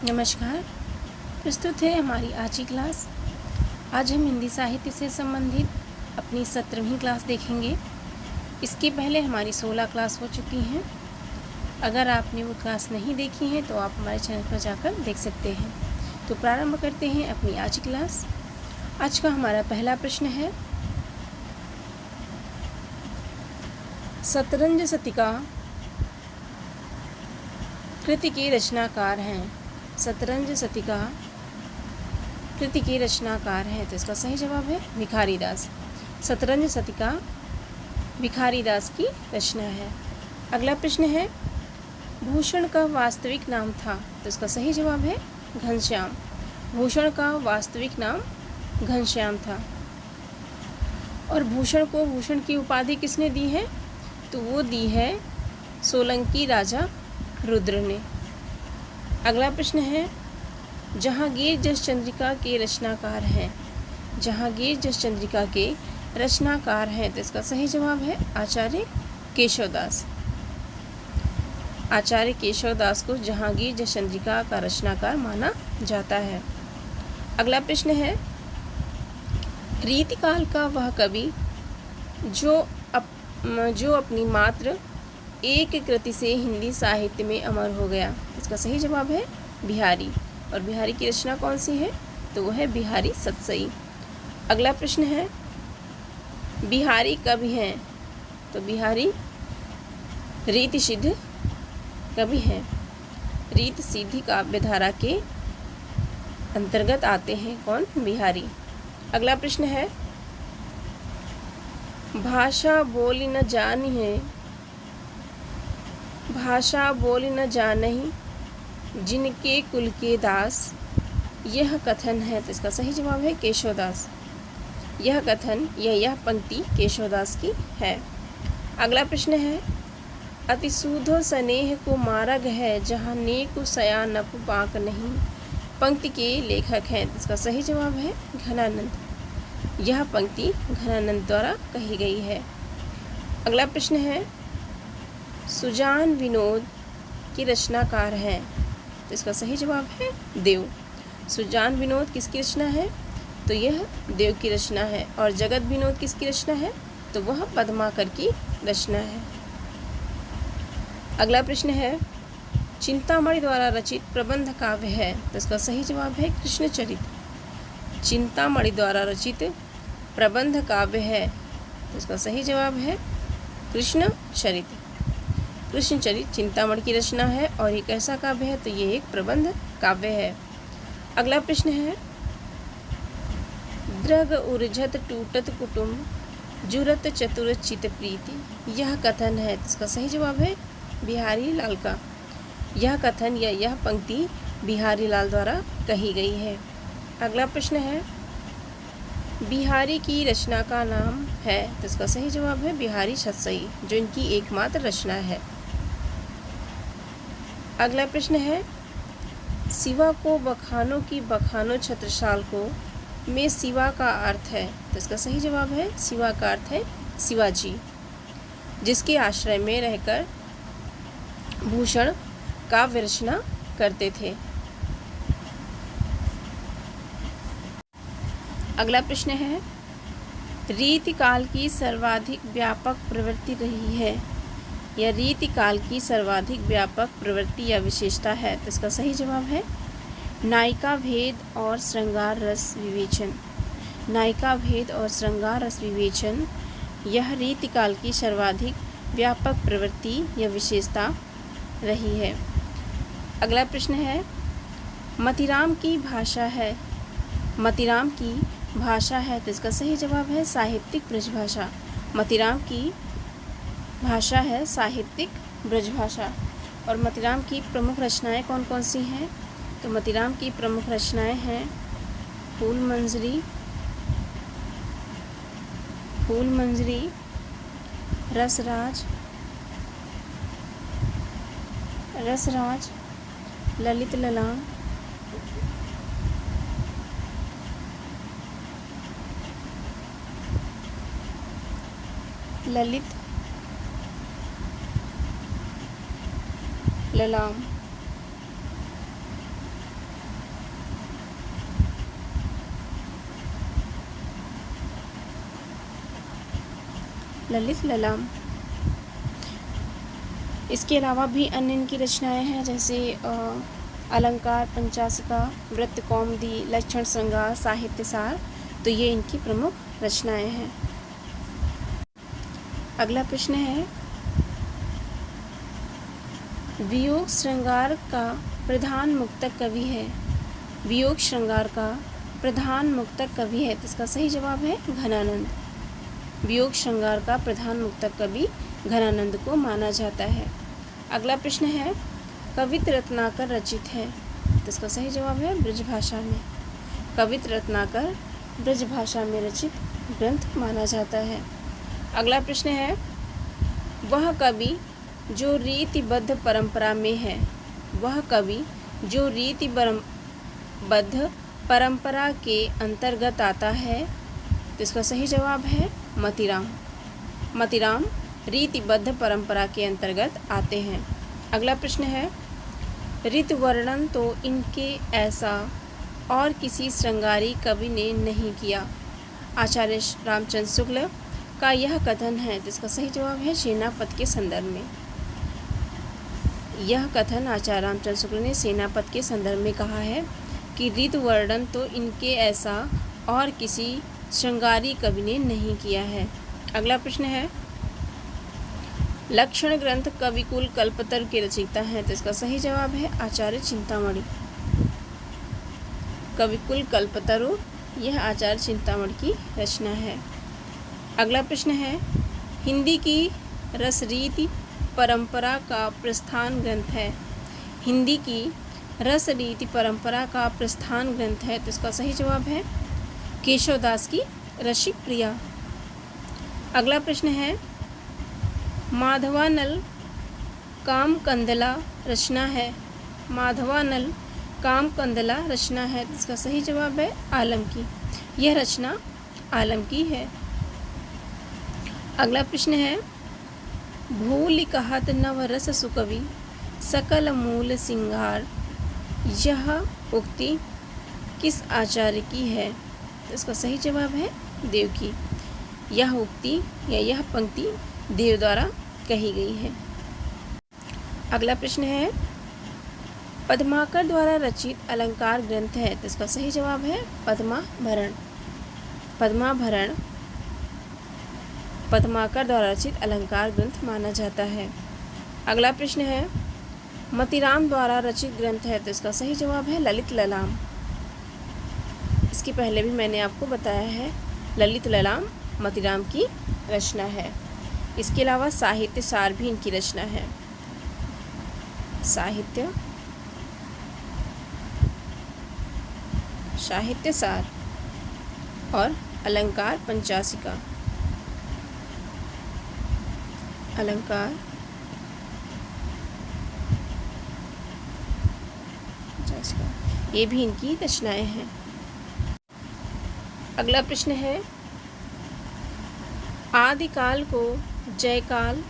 नमस्कार। प्रस्तुत है हमारी आज की क्लास। आज हम हिंदी साहित्य से संबंधित अपनी 17वीं क्लास देखेंगे। इसके पहले हमारी 16 क्लास हो चुकी हैं। अगर आपने वो क्लास नहीं देखी हैं तो आप हमारे चैनल पर जाकर देख सकते हैं। तो प्रारंभ करते हैं अपनी आज की क्लास। आज का हमारा पहला प्रश्न है, शतरंज शतिका कृति के रचनाकार हैं। शतरंज शतिका कृति के रचनाकार हैं, तो इसका सही जवाब है भिखारी दास। शतरंज शतिका भिखारी दास की रचना है। अगला प्रश्न है, भूषण का वास्तविक नाम था, तो इसका सही जवाब है घनश्याम। भूषण का वास्तविक नाम घनश्याम था। और भूषण को भूषण की उपाधि किसने दी है, तो वो दी है सोलंकी राजा रुद्र ने। अगला प्रश्न है, जहांगीर जस चंद्रिका के रचनाकार हैं। जहांगीर जस चंद्रिका के रचनाकार हैं, तो इसका सही जवाब है आचार्य केशवदास। आचार्य केशवदास को जहांगीर जस चंद्रिका का रचनाकार माना जाता है। अगला प्रश्न है, रीतिकाल का वह कवि जो अपनी मात्र एक कृति से हिंदी साहित्य में अमर हो गया। इसका सही जवाब है बिहारी। और बिहारी की रचना कौन सी है, तो वो है बिहारी सतसई। अगला प्रश्न है, बिहारी कवि हैं, तो बिहारी रीति सिद्ध कवि हैं। रीति सिद्धि काव्यधारा के अंतर्गत आते हैं कौन, बिहारी। अगला प्रश्न है, भाषा बोली न जानी है, भाषा बोली न जानही जिनके कुल के दास, यह कथन है, तो इसका सही जवाब है केशवदास। यह कथन यह पंक्ति केशवदास की है। अगला प्रश्न है, अतिशूधो स्नेह को मार्ग है, जहाँ नेक सया नप बाक नहीं, पंक्ति के लेखक हैं, तो इसका सही जवाब है घनानंद। यह पंक्ति घनानंद द्वारा कही गई है। अगला प्रश्न है, सुजान विनोद की रचनाकार हैं, तो इसका सही जवाब है देव। सुजान विनोद किसकी रचना है, तो यह देव की रचना है। और जगत विनोद किसकी रचना है, तो वह पद्माकर की रचना है। अगला प्रश्न है, चिंतामणि द्वारा रचित प्रबंध काव्य है, तो इसका सही जवाब है कृष्णचरित। चिंतामणि द्वारा रचित प्रबंध काव्य है, तो इसका सही जवाब है कृष्णचरित। कृष्णचरित चिंतामणि की रचना है और ये कैसा काव्य है, तो ये एक प्रबंध काव्य है। अगला प्रश्न है, द्रग उर्झत टूटत कुटुम्ब, जुरत चतुर चित प्रीति, यह कथन है, तो इसका सही जवाब है बिहारी लाल का। यह कथन या यह पंक्ति बिहारी लाल द्वारा कही गई है। अगला प्रश्न है, बिहारी की रचना का नाम है, तो इसका सही जवाब है बिहारी सतसई, जो इनकी एकमात्र रचना है। अगला प्रश्न है, शिवा को बखानो की बखानो छत्रसाल को में शिवा का अर्थ है, तो इसका सही जवाब है शिवा का अर्थ है शिवाजी, जिसके आश्रय में रहकर भूषण काव्य रचना करते थे। अगला प्रश्न है, रीतिकाल की सर्वाधिक व्यापक प्रवृत्ति रही है, यह रीतिकाल की सर्वाधिक व्यापक प्रवृत्ति या विशेषता है, तो इसका सही जवाब है नायिका भेद और श्रृंगार रस विवेचन। नायिका भेद और श्रृंगार रस विवेचन यह रीतिकाल की सर्वाधिक व्यापक प्रवृत्ति या विशेषता रही है। अगला प्रश्न है, मतीराम की भाषा है, मतीराम की भाषा है, तो इसका सही जवाब है साहित्यिक ब्रजभाषा। मतीराम की भाषा है साहित्यिक ब्रजभाषा। और मतीराम की प्रमुख रचनाएं कौन कौन सी हैं, तो मतीराम की प्रमुख रचनाएं हैं फूल मंजरी, रसराज, ललित ललाम, ललित ललाम। ललित ललाम। इसके अलावा भी अन्य इनकी रचनाएं हैं, जैसे अलंकार, पंचासिका, वृत्त कौमुदी, लक्षण श्रृंगार, साहित्य सार। तो ये इनकी प्रमुख रचनाएं हैं। अगला प्रश्न है, वियोग श्रृंगार का प्रधान मुक्तक कवि है। वियोग श्रृंगार का प्रधान मुक्तक कवि है, तो इसका सही जवाब है घनानंद। वियोग श्रृंगार का प्रधान मुक्तक कवि घनानंद को माना जाता है। अगला प्रश्न है, कवित रत्नाकर रचित है, तो इसका सही जवाब है ब्रजभाषा में। कवित रत्नाकर ब्रजभाषा में रचित ग्रंथ माना जाता है। अगला प्रश्न है, वह कवि जो रीतिबद्ध परंपरा में है। वह कवि जो रीतिबद्ध परंपरा के अंतर्गत आता है, तो इसका सही जवाब है मतीराम। मतीराम रीतिबद्ध परंपरा के अंतर्गत आते हैं। अगला प्रश्न है, ऋतुवर्णन तो इनके ऐसा और किसी श्रृंगारी कवि ने नहीं किया। आचार्य रामचंद्र शुक्ल का यह कथन है, तो इसका सही जवाब है सेनापति के संदर्भ में। यह कथन आचार्य रामचंद्र शुक्ल ने सेनापति के संदर्भ में कहा है कि ऋतुवर्णन तो इनके ऐसा और किसी श्रृंगारी कवि ने नहीं किया है। अगला प्रश्न है, लक्षण ग्रंथ कविकुल कल्पतरु के रचयिता हैं, तो इसका सही जवाब है आचार्य चिंतामणि। कविकुल कल्पतरु यह आचार्य चिंतामणि की रचना है। अगला प्रश्न है, हिंदी की रसरीति परंपरा का प्रस्थान ग्रंथ है। हिंदी की रसरीति परंपरा का प्रस्थान ग्रंथ है, तो इसका सही जवाब है केशवदास की रसिक प्रिया। अगला प्रश्न है, माधवानल कामकंदला रचना है। माधवानल कामकंदला रचना है, तो इसका सही जवाब है आलम की। यह रचना आलम की है। अगला प्रश्न है, भूलि कहत नवरस सुकवि सकल मूल सिंगार। यह उक्ति किस आचार्य की है, तो इसका सही जवाब है देव की। यह उक्ति या यह पंक्ति देव द्वारा कही गई है। अगला प्रश्न है, पद्माकर द्वारा रचित अलंकार ग्रंथ है, तो इसका सही जवाब है पद्माभरण। पद्माभरण पद्माकर द्वारा रचित अलंकार ग्रंथ माना जाता है। अगला प्रश्न है, मतीराम द्वारा रचित ग्रंथ है, तो इसका सही जवाब है ललित ललाम। इसके पहले भी मैंने आपको बताया है, ललित ललाम मतीराम की रचना है। इसके अलावा साहित्य सार भी इनकी रचना है। साहित्य सार और अलंकार पंचासिका। अलंकार पंचासिका ये भी इनकी रचनाएं हैं। अगला प्रश्न है, आदिकाल को जयकाल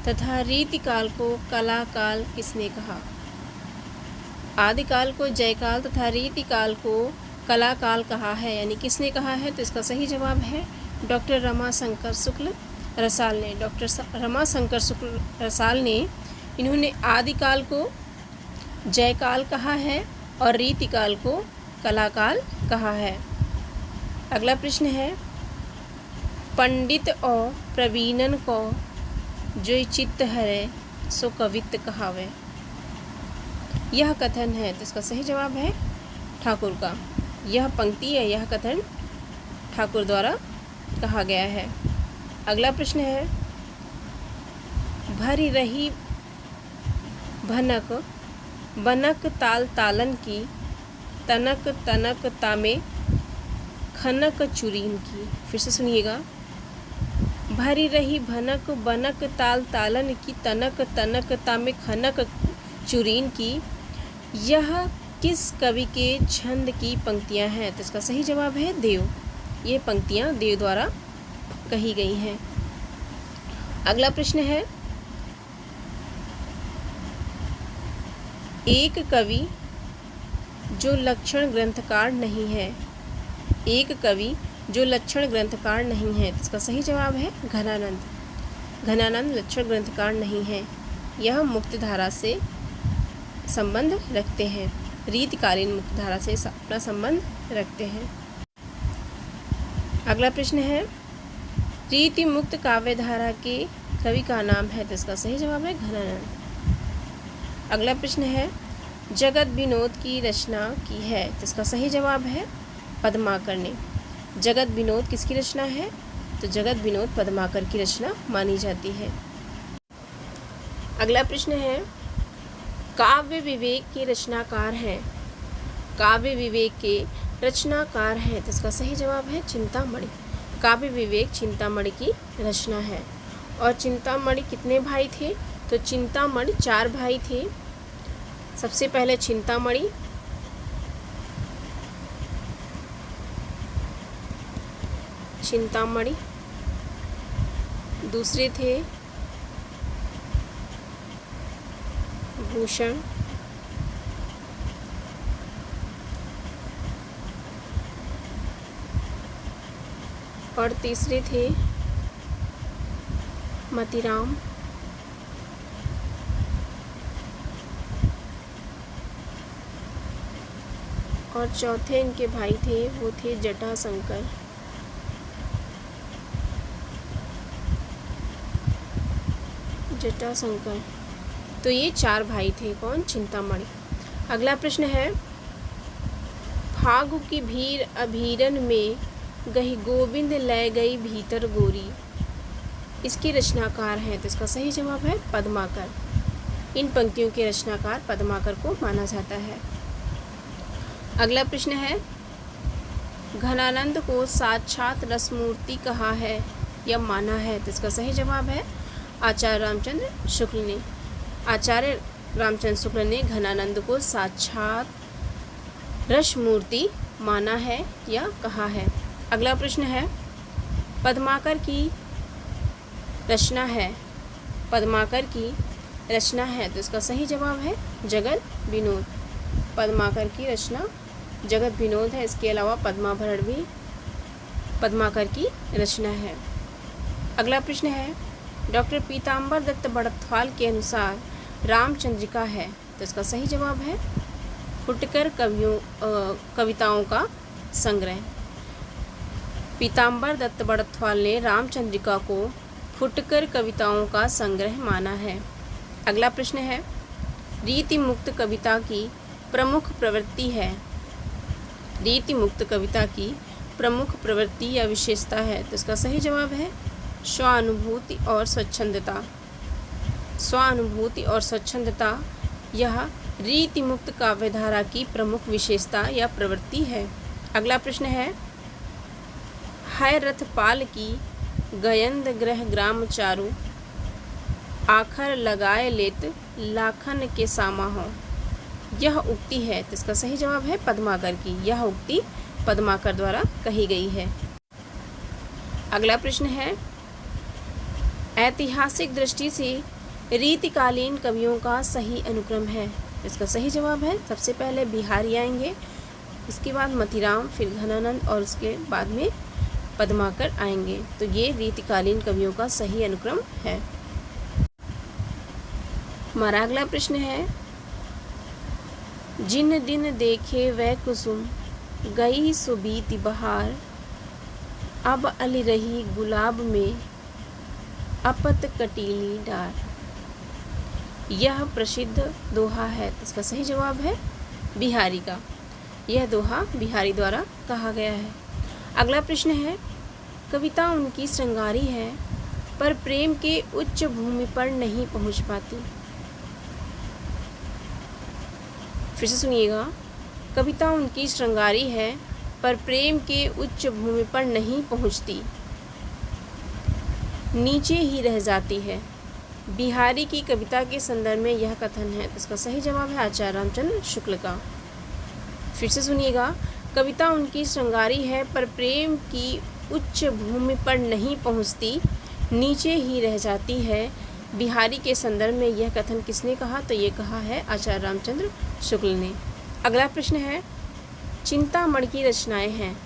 तथा रीतिकाल को कलाकाल किसने कहा। आदिकाल को जयकाल तथा रीतिकाल को कलाकाल कहा है, यानी किसने कहा है, तो इसका सही जवाब है डॉक्टर रमाशंकर शुक्ल रसाल ने। डॉक्टर रमाशंकर शुक्ल रसाल ने इन्होंने आदिकाल को जयकाल कहा है और रीतिकाल को कलाकाल कहा है। अगला प्रश्न है, पंडित और प्रवीणन को जो चित्त हरे सो कवित्त कहावे। यह कथन है, तो इसका सही जवाब है ठाकुर का। यह पंक्ति है, यह कथन ठाकुर द्वारा कहा गया है। अगला प्रश्न है, भरी रही भनक बनक ताल तालन की तनक तनक तामे खनक चुरीन की। फिर से सुनिएगा, भरी रही भनक बनक ताल तालन की तनक तनक तामे खनक चुरीन की। यह किस कवि के छंद की पंक्तियां हैं, तो इसका सही जवाब है देव। ये पंक्तियां देव द्वारा कही गई हैं। अगला प्रश्न है, एक कवि जो लक्षण ग्रंथकार नहीं है। एक कवि जो लक्षण ग्रंथकार नहीं है, इसका सही जवाब है घनानंद। घनानंद लक्षण ग्रंथकार नहीं है, यह मुक्तधारा से संबंध रखते हैं। रीतिकालीन मुक्तधारा से अपना संबंध रखते हैं। अगला प्रश्न है, रीति मुक्त काव्यधारा के कवि का नाम है, तो इसका सही जवाब है घनानंद। अगला प्रश्न है, जगत विनोद की रचना की है, तो इसका सही जवाब है पद्माकर ने। जगत विनोद किसकी रचना है? तो जगत विनोद पद्माकर की रचना मानी जाती है। अगला प्रश्न है, काव्य विवेक के रचनाकार हैं। काव्य विवेक के रचनाकार हैं, तो इसका सही जवाब है चिंतामणि। काव्य विवेक चिंतामणि की रचना है। और चिंतामणि कितने भाई थे? तो चिंतामणि 4 भाई थे। सबसे पहले चिंतामणि, दूसरे थे भूषण, और तीसरे थे मतीराम, और चौथे इनके भाई थे, वो थे जटाशंकर। तो ये 4 भाई थे, कौन? चिंतामणि। अगला प्रश्न है, फागु की भीर अभीरन में गही गोविंद ले गई भीतर गोरी, इसकी रचनाकार हैं, तो इसका सही जवाब है पद्माकर। इन पंक्तियों के रचनाकार पद्माकर को माना जाता है। अगला प्रश्न है, घनानंद को साक्षात रसमूर्ति कहा है या माना है, तो इसका सही जवाब है आचार्य रामचंद्र शुक्ल ने। आचार्य रामचंद्र शुक्ल ने घनानंद को साक्षात रसमूर्ति माना है या कहा है। अगला प्रश्न है, पद्माकर की रचना है, पद्माकर की रचना है, तो इसका सही जवाब है जगत विनोद। पद्माकर की रचना जगत विनोद है। इसके अलावा पद्माभरण भी पद्माकर की रचना है। अगला प्रश्न है, डॉक्टर पीताम्बर दत्त बड़त्वाल के अनुसार रामचंद्रिका है, तो इसका सही जवाब है फुटकर कविताओं का संग्रह। पीताम्बर दत्त बड़त्वाल ने रामचंद्रिका को फुटकर कविताओं का संग्रह माना है। अगला प्रश्न है, रीति मुक्त कविता की प्रमुख प्रवृत्ति है। रीति मुक्त कविता की प्रमुख प्रवृत्ति या विशेषता है, तो इसका सही जवाब है स्वानुभूति और स्वच्छंदता। स्वानुभूति और स्वच्छंदता यह रीति मुक्त काव्यधारा की प्रमुख विशेषता या प्रवृत्ति है। अगला प्रश्न है रथपाल की गयंद ग्रह ग्राम चारु, आखर लगाए लेत लाखन के सामा हो, यह उक्ति है, तो इसका सही जवाब है पद्माकर की। यह उक्ति पद्माकर द्वारा कही गई है। अगला प्रश्न है ऐतिहासिक दृष्टि से रीतिकालीन कवियों का सही अनुक्रम है, इसका सही जवाब है सबसे पहले बिहारी आएंगे, उसके बाद मतीराम, फिर घनानंद और उसके बाद में पद्माकर आएंगे। तो ये रीतिकालीन कवियों का सही अनुक्रम है। हमारा अगला प्रश्न है जिन दिन देखे वह कुसुम गई सुबीती बहार, अब अली रही गुलाब में अपत कटीली डार, यह प्रसिद्ध दोहा है, तो इसका सही जवाब है बिहारी का। यह दोहा बिहारी द्वारा कहा गया है। अगला प्रश्न है कविता उनकी श्रृंगारी है पर प्रेम के उच्च भूमि पर नहीं पहुंच पाती। फिर से सुनिएगा, कविता उनकी श्रृंगारी है पर प्रेम के उच्च भूमि पर नहीं पहुंचती, नीचे ही रह जाती है। बिहारी की कविता के संदर्भ में यह कथन है, तो इसका सही जवाब है आचार्य रामचंद्र शुक्ल का। फिर से सुनिएगा, कविता उनकी श्रृंगारी है पर प्रेम की उच्च भूमि पर नहीं पहुंचती, नीचे ही रह जाती है। बिहारी के संदर्भ में यह कथन किसने कहा? तो ये कहा है आचार्य रामचंद्र शुक्ल ने। अगला प्रश्न है चिंतामणि की रचनाएं हैं,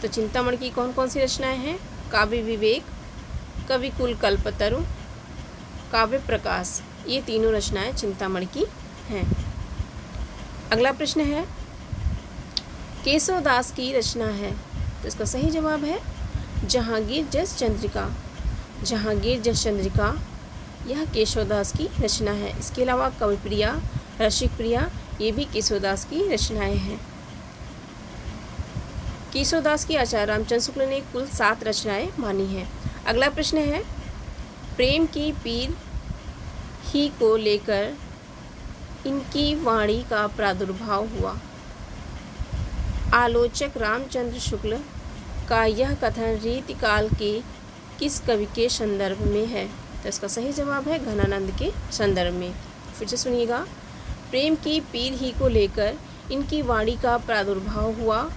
तो चिंतामणि की कौन कौन सी रचनाएं हैं? काव्य विवेक, कविकुल कल्पतरु, काव्य प्रकाश, ये तीनों रचनाएं चिंतामणि की हैं। अगला प्रश्न है, केशवदास की रचना है, तो इसका सही जवाब है जहांगीर जस चंद्रिका। जहांगीर जस चंद्रिका यह केशवदास की रचना है। इसके अलावा कविप्रिया, रसिकप्रिया, ये भी केशवदास की रचनाएं हैं। केशवदास की आचार्य रामचंद्र शुक्ल ने कुल 7 रचनाएं मानी हैं। अगला प्रश्न है, प्रेम की पीर ही को लेकर इनकी वाणी का प्रादुर्भाव हुआ। आलोचक रामचंद्र शुक्ल का यह कथन रीतिकाल के किस कवि के संदर्भ में है? तो इसका सही जवाब है घनानंद के संदर्भ में। फिर से सुनिएगा, प्रेम की पीर ही को लेकर इनकी वाणी का प्रादुर्भाव हुआ।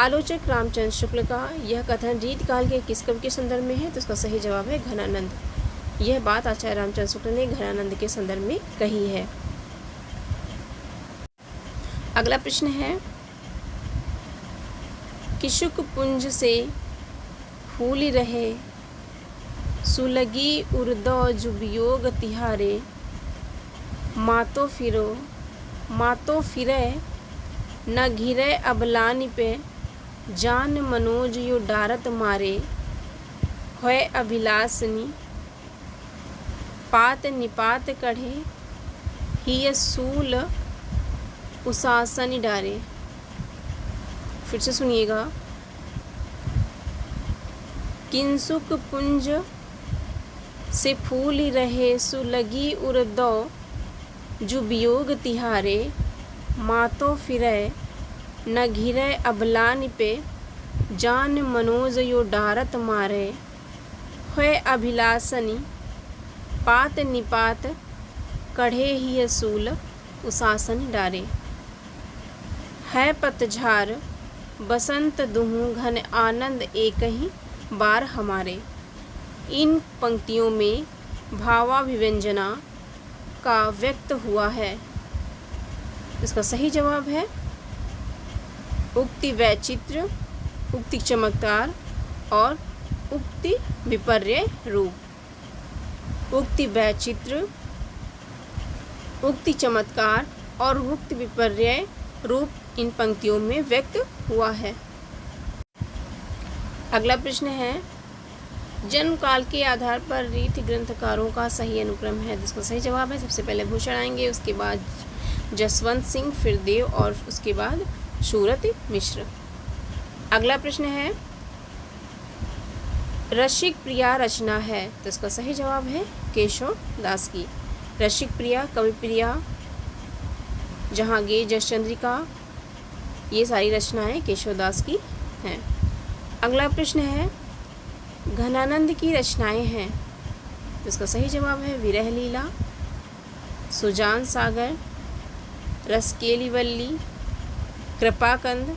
आलोचक रामचंद्र शुक्ल का यह कथन रीतिकाल के किस कवि के संदर्भ में है? तो इसका सही जवाब है घनानंद। यह बात आचार्य रामचंद्र शुक्ल ने घनानंद के संदर्भ में कही है। अगला प्रश्न है, किशुक पुंज से फूल रहे सुलगी उर्दो जुबियोग तिहारे, मातो फिरे न घिरे अबलानी पे, जान मनोज यो डारत मारे, होय अभिलाषनी, पात निपात कढ़े, हिय सूल उसासन डारे। फिर से सुनिएगा, किंसुक पुंज से फूल रहे सुलगी उर्दो जुबियोग तिहारे, मातो फिरे न घिरे अबलान पे, जान मनोज यो डारत मारे, होय अभिलाषनी, पात निपात कढ़े ही असूल उसासन डारे। है पतझार बसंत दुहूँ घन आनंद एक ही बार हमारे। इन पंक्तियों में भावाभिव्यंजना का व्यक्त हुआ है। इसका सही जवाब है उक्ति वैचित्र्य, उक्ति चमत्कार और उक्ति विपर्य रूप। उक्ति वैचित्र्य, उक्ति चमत्कार और उक्ति विपर्य रूप इन पंक्तियों में व्यक्त हुआ है। अगला प्रश्न है, जन्म काल के आधार पर रीति ग्रंथकारों का सही अनुक्रम है। जिसका सही जवाब है, सबसे पहले भूषण आएंगे, उसके बाद जसवंत सिंह, फिर देव और उसके बाद सूरत मिश्र। अगला प्रश्न है, रसिक प्रिया रचना है, तो इसका सही जवाब है केशव दास की। रसिक प्रिया, कवि प्रिया, जहांगीर जस चंद्रिका, ये सारी रचनाएं केशवदास की हैं। अगला प्रश्न है, घनानंद की रचनाएं हैं, तो इसका सही जवाब है विरह लीला, सुजान सागर, रसकेली वल्ली, कृपाकंद,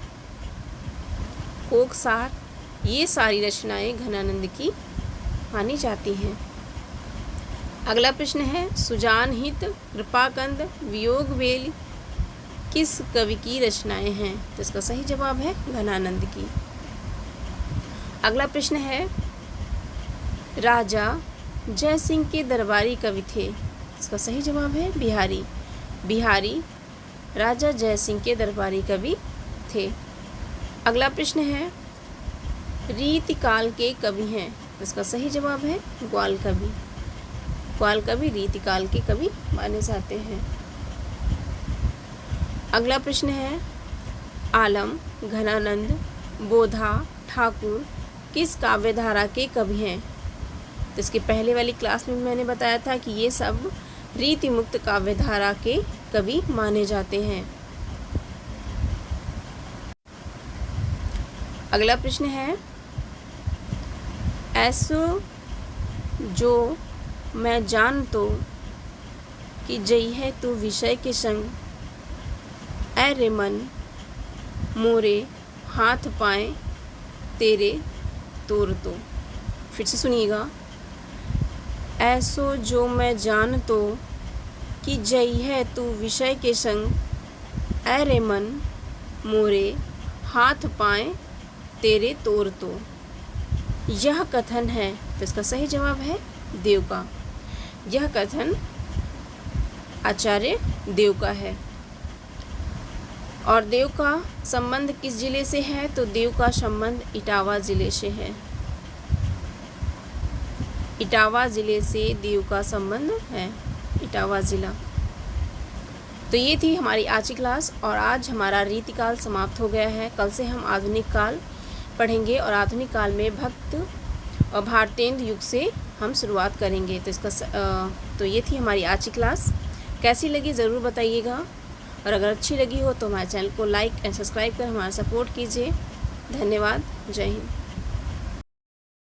कोकसार, ये सारी रचनाएं घनानंद की मानी जाती हैं। अगला प्रश्न है, सुजान हित, कृपाकंद, वियोग बेल किस कवि की रचनाएं हैं? तो इसका सही जवाब है घनानंद की। अगला प्रश्न है, राजा जय सिंह के दरबारी कवि थे, इसका सही जवाब है बिहारी। बिहारी राजा जय सिंह के दरबारी कवि थे। अगला प्रश्न है, रीतिकाल के कवि हैं, इसका सही जवाब है ग्वाल कवि। ग्वाल कवि रीतिकाल के कवि माने जाते हैं। अगला प्रश्न है, आलम, घनानंद, बोधा, ठाकुर किस काव्यधारा के कवि हैं? तो इसके पहले वाली क्लास में मैंने बताया था कि ये सब रीति मुक्त काव्यधारा के कवि माने जाते हैं। अगला प्रश्न है, ऐसो जो मैं जान तो कि जई है तू विषय के संग, ऐ रे मन मोरे हाथ पाए तेरे तोर तो। फिर से सुनिएगा, ऐसो जो मैं जान तो कि जई है तू विषय के संग, ऐ रे मन मोरे हाथ पाए तेरे तोर तो। यह कथन है, तो इसका सही जवाब है देव का। यह कथन आचार्य देव का है। और देव का संबंध किस जिले से है? तो देव का संबंध इटावा ज़िले से है। इटावा ज़िले से देव का संबंध है, इटावा ज़िला। तो ये थी हमारी आज की क्लास और आज हमारा रीतिकाल समाप्त हो गया है। कल से हम आधुनिक काल पढ़ेंगे और आधुनिक काल में भक्त और भारतेंदु युग से हम शुरुआत करेंगे। तो ये थी हमारी आज की क्लास। कैसी लगी ज़रूर बताइएगा और अगर अच्छी लगी हो तो हमारे चैनल को लाइक एंड सब्सक्राइब कर हमारा सपोर्ट कीजिए। धन्यवाद। जय हिंद।